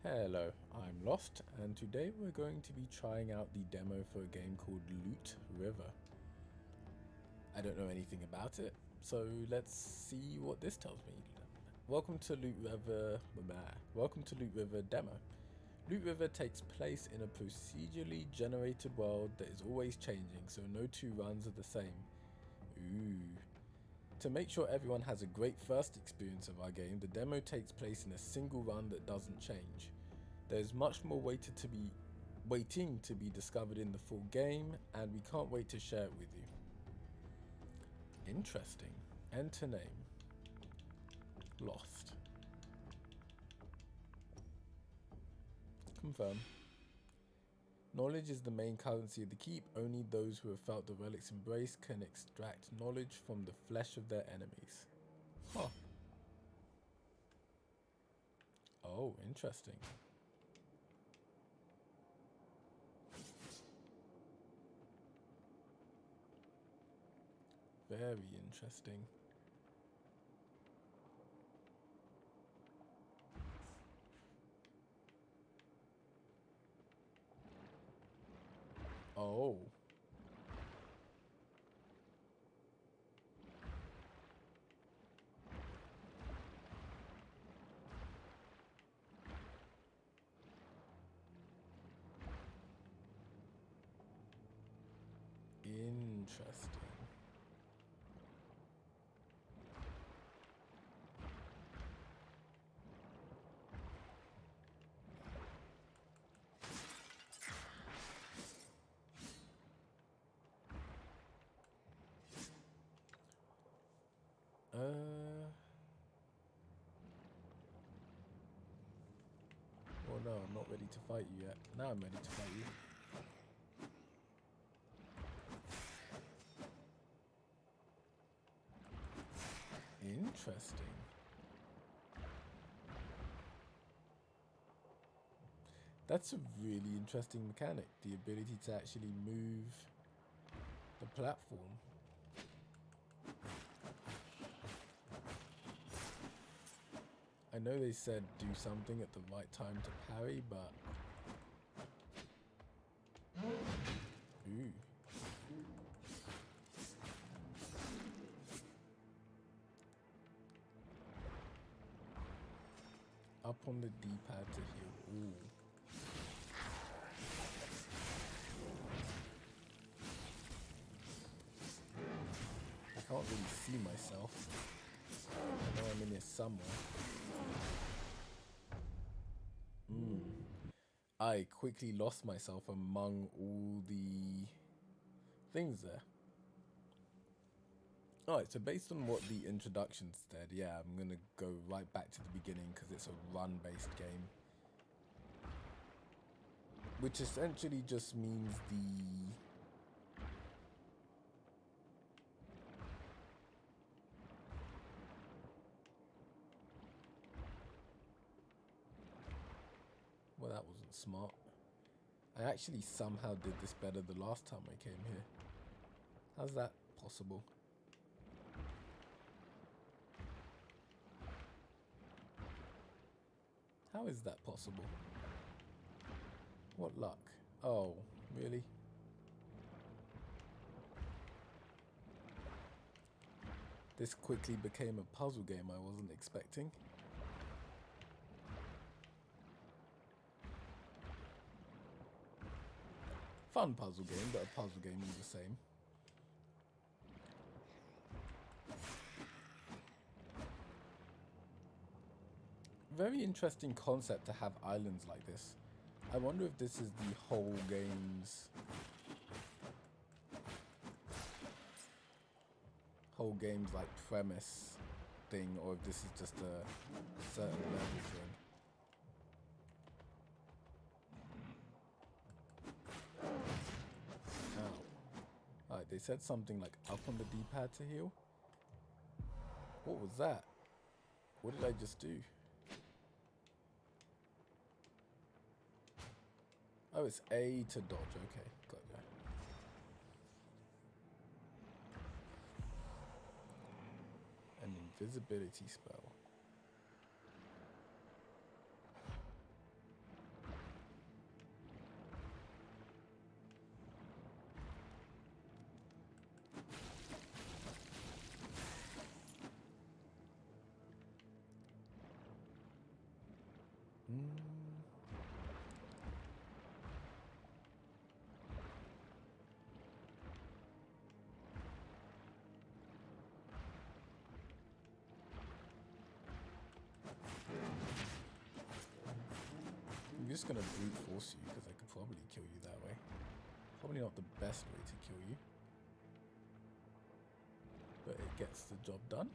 Hello, I'm Lost, and today we're going to be trying out the demo for a game called Loot River. I don't know anything about it, so let's see what this tells me. Welcome to Loot River. Welcome to Loot River demo. Loot River takes place in a procedurally generated world that is always changing, so no two runs are the same. Ooh. To make sure everyone has a great first experience of our game, the demo takes place in a single run that doesn't change. There's much more waiting to be discovered in the full game, and we can't wait to share it with you. Interesting. Enter name. Lost. Confirm. Knowledge is the main currency of the keep. Only those who have felt the relic's embrace can extract knowledge from the flesh of their enemies. Huh. Oh, interesting. Very interesting. Oh. Interesting. Well, no, I'm not ready to fight you yet. Now I'm ready to fight you. Interesting. That's a really interesting mechanic, the ability to actually move the platform. I know they said do something at the right time to parry, but... Ooh. Up on the D-pad to heal. Ooh. I can't really see myself. I know I'm in here somewhere. I quickly lost myself among all the things there. Alright, so based on what the introduction said, yeah, I'm going to go right back to the beginning because it's a run-based game. Which essentially just means the... Well, that wasn't smart. I actually somehow did this better the last time I came here. How's that possible? How is that possible? What luck? Oh, really? This quickly became a puzzle game I wasn't expecting. Fun puzzle game, but a puzzle game all the same. Very interesting concept to have islands like this. I wonder if this is the whole game's like premise thing, or if this is just a certain level thing. Ow. Alright, they said something like up on the D-pad to heal. What was that? What did I just do? Oh, it's A to dodge. Okay, got ya. An invisibility spell. I'm just gonna brute force you because I could probably kill you that way. Probably not the best way to kill you, but it gets the job done.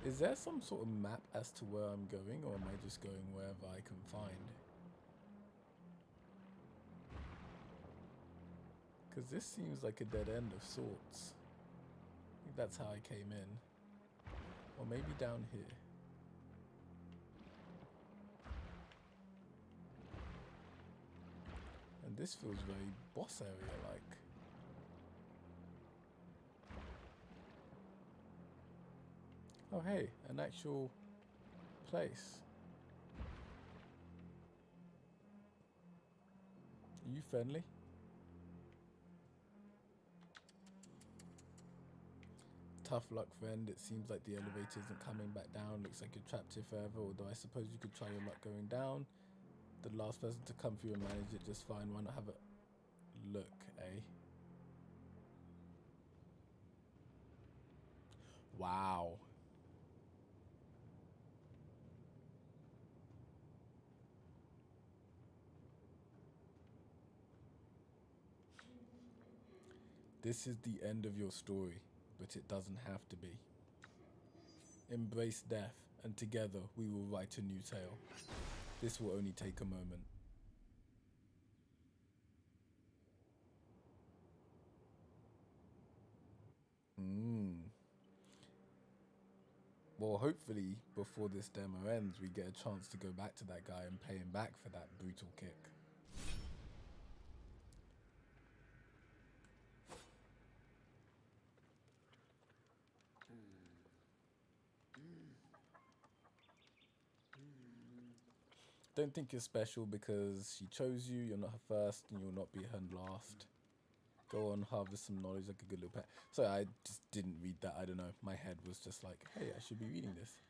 Is there some sort of map as to where I'm going, or am I just going wherever I can find? Because this seems like a dead end of sorts. I think that's how I came in. Or maybe down here. And this feels very boss area-like. Oh hey, an actual place. Are you friendly? Tough luck, friend. It seems like the elevator isn't coming back down. Looks like you're trapped here forever, although I suppose you could try your luck going down. The last person to come through and manage it just fine. Why not have a look, eh? Wow. This is the end of your story, but it doesn't have to be. Embrace death, and together we will write a new tale. This will only take a moment. Well, hopefully, before this demo ends, we get a chance to go back to that guy and pay him back for that brutal kick. Don't think you're special because she chose you, you're not her first, and you'll not be her last. Go on, harvest some knowledge like a good little pet. Sorry, I just didn't read that, I don't know. My head was just like, hey, I should be reading this.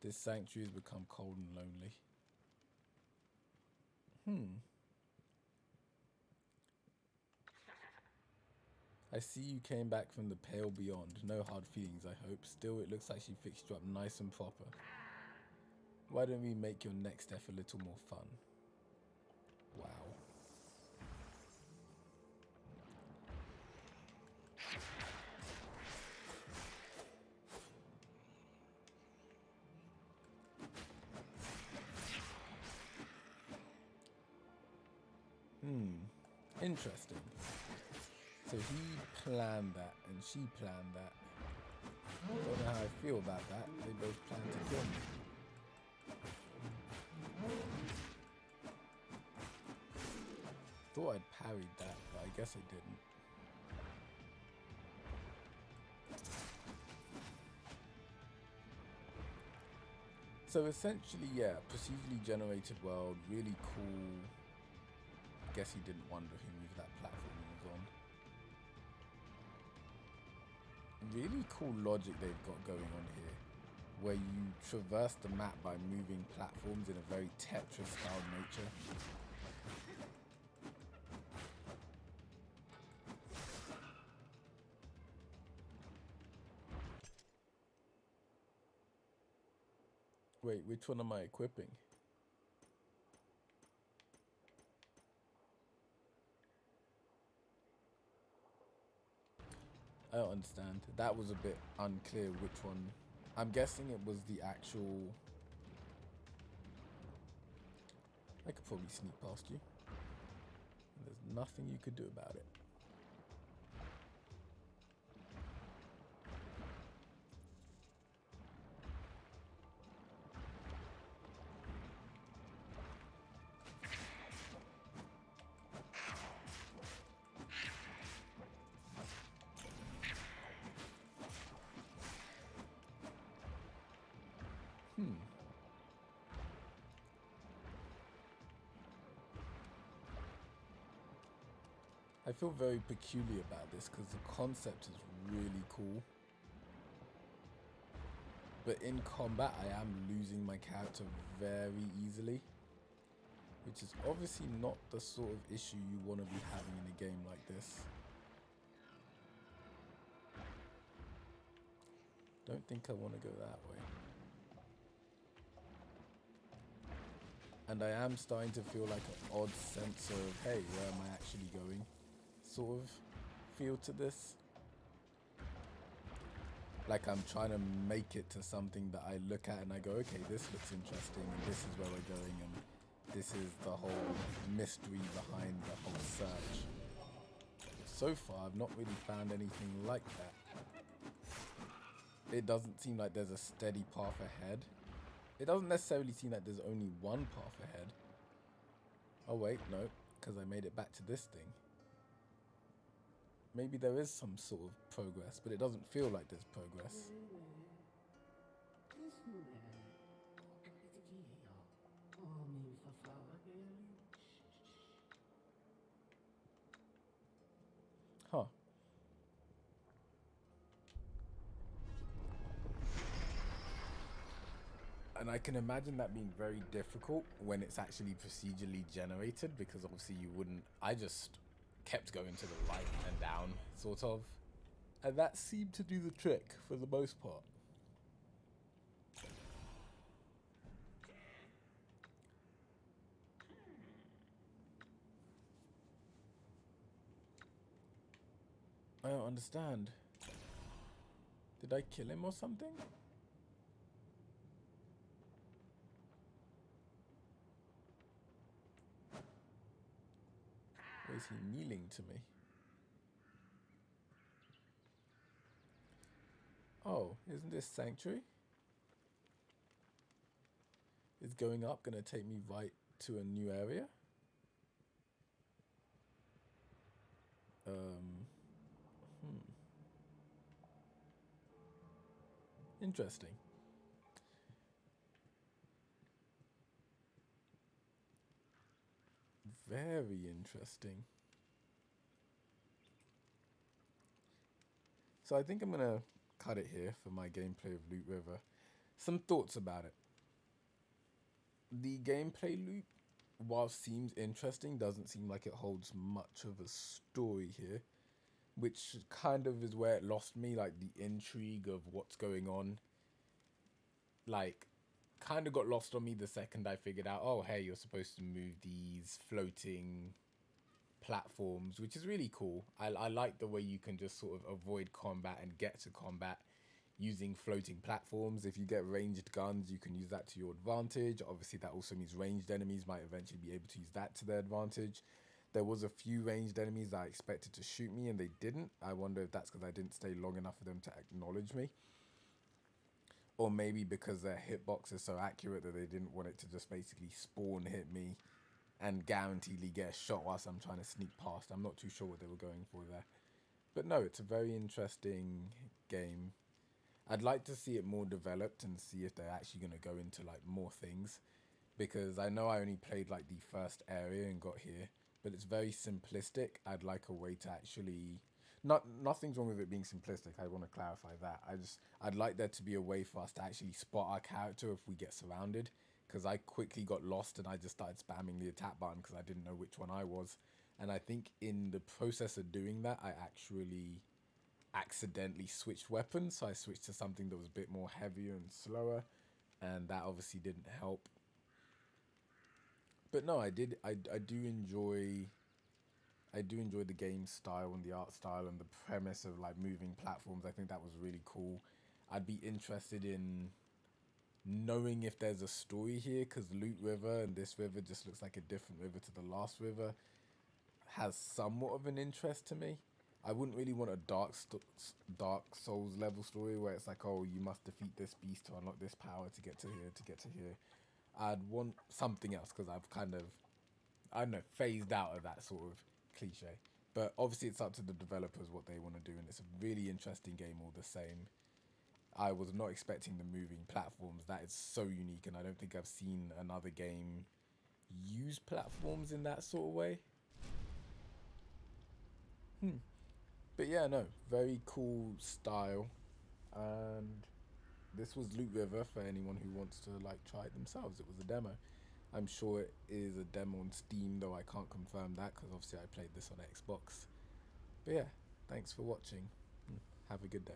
This sanctuary has become cold and lonely. I see you came back from the pale beyond. No hard feelings, I hope. Still, it looks like she fixed you up nice and proper. Why don't we make your next step a little more fun? Wow. Interesting. So he planned that and she planned that. Don't know how I feel about that. They both planned to kill me. Thought I'd parried that, but I guess I didn't. So essentially, yeah, procedurally generated world, really cool. I guess he didn't wonder who moved that platform he was on. Really cool logic they've got going on here, where you traverse the map by moving platforms in a very Tetris-style nature. Wait, which one am I equipping? I don't understand. That was a bit unclear which one. I'm guessing it was the actual... I could probably sneak past you. There's nothing you could do about it. I feel very peculiar about this because the concept is really cool. But in combat, I am losing my character very easily, which is obviously not the sort of issue you want to be having in a game like this. Don't think I want to go that way. And I am starting to feel like an odd sense of, hey, where am I actually going? Sort of feel to this. Like I'm trying to make it to something that I look at and I go, okay, this looks interesting and this is where we're going and this is the whole mystery behind the whole search. So far, I've not really found anything like that. It doesn't seem like there's a steady path ahead. It doesn't necessarily seem like there's only one path ahead. Oh wait, no, because I made it back to this thing. Maybe there is some sort of progress, but it doesn't feel like there's progress. Huh. And I can imagine that being very difficult when it's actually procedurally generated, because obviously you wouldn't... I just kept going to the right and down, sort of. And that seemed to do the trick for the most part. I don't understand. Did I kill him or something? Or is he kneeling to me? Oh, isn't this Sanctuary? Is going up gonna take me right to a new area? Interesting. Very interesting. So I think I'm gonna cut it here for my gameplay of Loot River. Some thoughts about it. The gameplay loop, while seems interesting, doesn't seem like it holds much of a story here, which kind of is where it lost me, like the intrigue of what's going on. Like, kind of got lost on me the second I figured out, oh, hey, you're supposed to move these floating platforms, which is really cool. I like the way you can just sort of avoid combat and get to combat using floating platforms. If you get ranged guns, you can use that to your advantage. Obviously, that also means ranged enemies might eventually be able to use that to their advantage. There was a few ranged enemies that I expected to shoot me and they didn't. I wonder if that's because I didn't stay long enough for them to acknowledge me. Or maybe because their hitbox is so accurate that they didn't want it to just basically spawn hit me and guaranteedly get a shot whilst I'm trying to sneak past. I'm not too sure what they were going for there. But no, it's a very interesting game. I'd like to see it more developed and see if they're actually going to go into like more things, because I know I only played like the first area and got here, but it's very simplistic. I'd like a way to actually... Nothing's wrong with it being simplistic. I want to clarify that. I'd like there to be a way for us to actually spot our character if we get surrounded, because I quickly got lost and I just started spamming the attack button because I didn't know which one I was. And I think in the process of doing that, I actually accidentally switched weapons, so I switched to something that was a bit more heavier and slower, and that obviously didn't help. But no, I do enjoy the game style and the art style and the premise of like moving platforms. I think that was really cool. I'd be interested in knowing if there's a story here, because Loot River and this river just looks like a different river to the last river. Has somewhat of an interest to me. I wouldn't really want a Dark Souls level story where it's like, oh, you must defeat this beast to unlock this power to get to here, to get to here. I'd want something else, because I've kind of, I don't know, phased out of that sort of cliche. But obviously it's up to the developers what they want to do, and it's a really interesting game all the same. I was not expecting the moving platforms. That is so unique, and I don't think I've seen another game use platforms in that sort of way. Hmm. But yeah, no, very cool style. And this was Loot River for anyone who wants to like try it themselves. It was a demo. I'm sure it is a demo on Steam, though I can't confirm that because obviously I played this on Xbox. But yeah, thanks for watching. Have a good day.